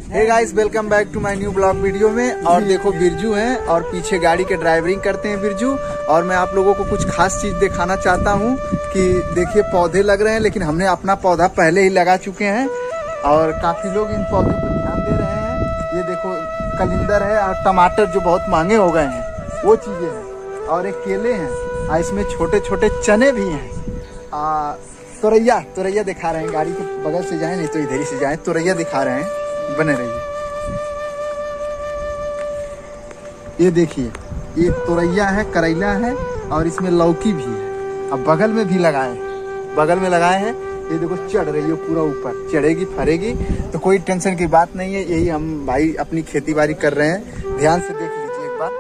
Hey guys, welcome back to my new blog video में। और देखो बिरजू हैं और पीछे गाड़ी के ड्राइवरिंग करते हैं बिरजू। और मैं आप लोगों को कुछ खास चीज दिखाना चाहता हूँ कि देखिए पौधे लग रहे हैं, लेकिन हमने अपना पौधा पहले ही लगा चुके हैं और काफी लोग इन पौधों पर ध्यान दे रहे हैं। ये देखो कलिंदर है और टमाटर जो बहुत महंगे हो गए हैं वो चीजें हैं, और एक केले हैं और इसमें छोटे छोटे चने भी हैं। तुरैया दिखा रहे हैं, गाड़ी के बगल से जाए नहीं तो इधर ही से जाए। तुरैया दिखा रहे हैं, बने रहिए। ये देखिए, ये तुरैया है, करेला है और इसमें लौकी भी है। अब बगल में भी लगाए हैं। ये देखो चढ़ रही है पूरा ऊपर, चढ़ेगी फरेगी तो कोई टेंशन की बात नहीं है। यही हम भाई अपनी खेती बाड़ी कर रहे हैं, ध्यान से देख लीजिए एक बार।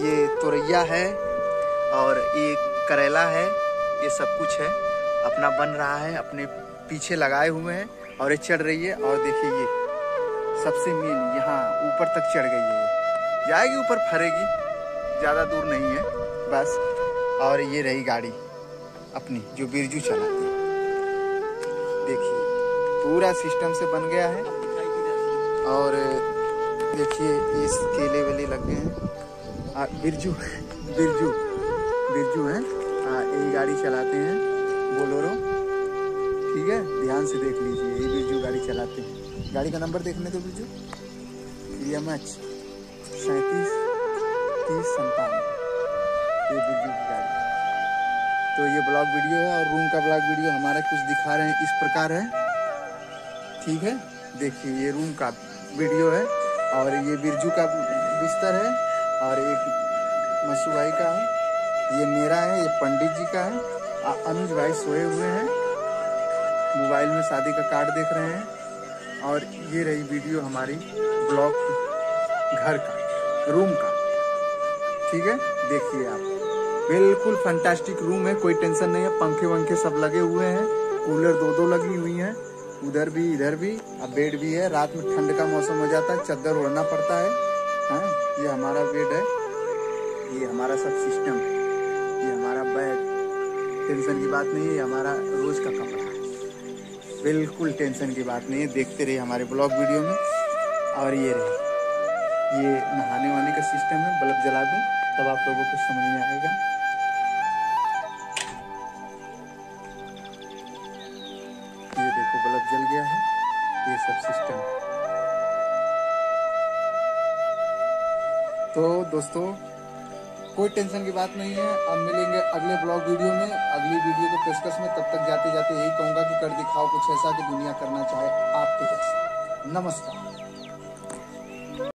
ये तुरैया है और ये करेला है, ये सब कुछ है अपना बन रहा है, अपने पीछे लगाए हुए हैं और ये चढ़ रही है। और देखिए ये सबसे मेन यहाँ ऊपर तक चढ़ गई है, जाएगी ऊपर फरेगी, ज़्यादा दूर नहीं है बस। और ये रही गाड़ी अपनी जो बिरजू चलाती है। देखिए पूरा सिस्टम से बन गया है। और देखिए इस केले वेले लग गए हैं। बिरजू हैं, यही गाड़ी चलाते हैं, बोलेरो। ठीक है, ध्यान से देख लीजिए, ये बिरजू गाड़ी चलाते हैं। गाड़ी का नंबर देखने दो बिरजू, EMH 373057, ये बिरजू की गाड़ी। तो ये ब्लॉग वीडियो है और रूम का ब्लॉग वीडियो हमारा कुछ दिखा रहे हैं, इस प्रकार है। ठीक है, देखिए ये रूम का वीडियो है और ये बिरजू का बिस्तर है और एक मसू भाई का है, ये मेरा है, ये पंडित जी का है। अनुज भाई सोए हुए हैं, मोबाइल में शादी का कार्ड देख रहे हैं। और ये रही वीडियो हमारी ब्लॉग घर का, रूम का। ठीक है, देखिए आप, बिल्कुल फैंटास्टिक रूम है, कोई टेंशन नहीं है। पंखे वंखे सब लगे हुए हैं, कूलर दो लगी हुई हैं, उधर भी इधर भी। अब बेड भी है, रात में ठंड का मौसम हो जाता है, चादर ओढ़ना पड़ता है। हाँ, ये हमारा बेड है, ये हमारा सब सिस्टम, ये हमारा बैग, टेंशन की बात नहीं है। ये हमारा रोज का कपड़ा है, बिल्कुल टेंशन की बात नहीं है। देखते रहिए हमारे ब्लॉग वीडियो में। और ये रही, ये नहाने वाने का सिस्टम है, बल्ब जला दूं तब आप लोगों को समझ में आएगा। ये देखो बल्ब जल गया है, ये सब सिस्टम है। तो दोस्तों कोई टेंशन की बात नहीं है। अब मिलेंगे अगले ब्लॉग वीडियो में, अगली वीडियो के पेशकश में। तब तक जाते जाते यही कहूँगा कि कर दिखाओ कुछ ऐसा कि दुनिया करना चाहे आपके जैसा। नमस्कार।